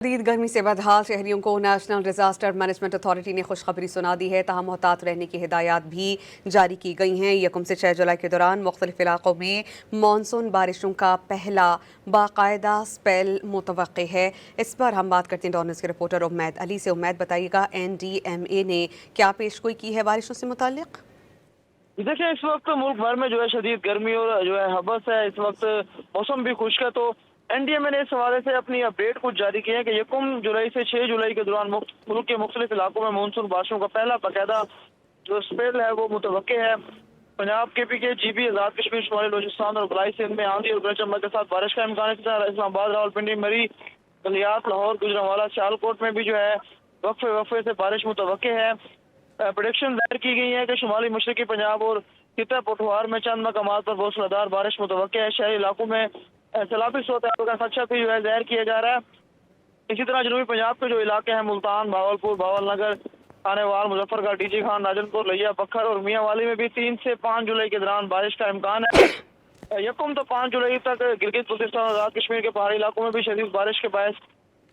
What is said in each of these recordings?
शदीद गर्मी से बदहाल शहरियों को नेशनल डिजास्टर मैनेजमेंट अथॉरिटी ने खुशखबरी सुना दी है। ताहम मोहतात रहने की हिदायत भी जारी की गई हैं। 1 से 6 जुलाई के दौरान मुख्तलिफ इलाकों में मानसून बारिशों का पहला बाकायदा स्पेल मुतवक्के है। इस पर हम बात करते हैं डॉन न्यूज़ के रिपोर्टर उम्मैद अली से। उम्मैद, बताइएगा NDMA ने क्या पेशगोई की है बारिशों से मुताल्लिक? देखिए, इस वक्त मुल्क भर में जो है शदीद गर्मी और जो है हबस है। इस वक्त मौसम भी खुश्क है, तो NDMA ने इस हवाले से अपनी अपडेट कुछ जारी की है कि 1 जुलाई से 6 जुलाई के दौरान मुल्क के मुख्तलिफ इलाकों में मानसून बारिशों का पहला बाकायदा जो स्पेल है वो मुतवक्के है। पंजाब, KPK, GB, आजाद कश्मीर, शुमाली बलूचिस्तान और बलाई सिंध में आंधी और गरज चमक के साथ बारिश का इम्कान है। इस्लामाबाद, रावलपिंडी, मरी, गलियात, लाहौर, गुजरांवाला, सियालकोट में भी जो है वक्फे वक्फे से बारिश मुतवक्के है। प्रोडिक्शन जाहिर की गई है कि शुमाली मशरकी पंजाब और खिता पोठवार में चंद मकामात पर मूसलाधार बारिश मुतवक्के है। शहरी इलाकों में सैलाबी सूरत का खदशा भी जो है जाहिर किया जा रहा है। इसी तरह जनूबी पंजाब के जो इलाके हैं मुल्तान, भावलपुर, भावलनगर, खानेवाल, मुजफ्फरगढ़, डीजी खान, राजनपुर, लिया, बखर और मियांवाली में भी 3 से 5 जुलाई के दौरान बारिश का इम्कान है। 1 तो 5 जुलाई तक गिलगित बल्तिस्तान और आजाद कश्मीर के पहाड़ी इलाकों में भी शदीद बारिश के बायस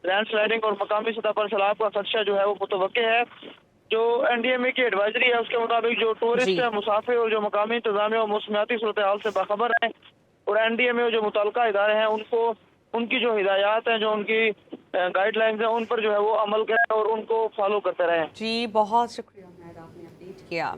लैंड स्लाइडिंग और मकामी सतह पर सैलाब का खदशा जो है वो मुतवक्के है। जो NDMA की एडवाइजरी है उसके मुताबिक जो टूरिस्ट है, मुसाफिर और जो मकामी इंतजामिया और मौसमियाती सूरत हाल से बाखबर हैं और NDMA और जो मुतल्लिका इदारे हैं उनको उनकी जो हिदायत हैं, जो उनकी गाइडलाइंस हैं, उन पर जो है वो अमल करें और उनको फॉलो करते रहें। जी, बहुत शुक्रिया, आपने अपडेट किया।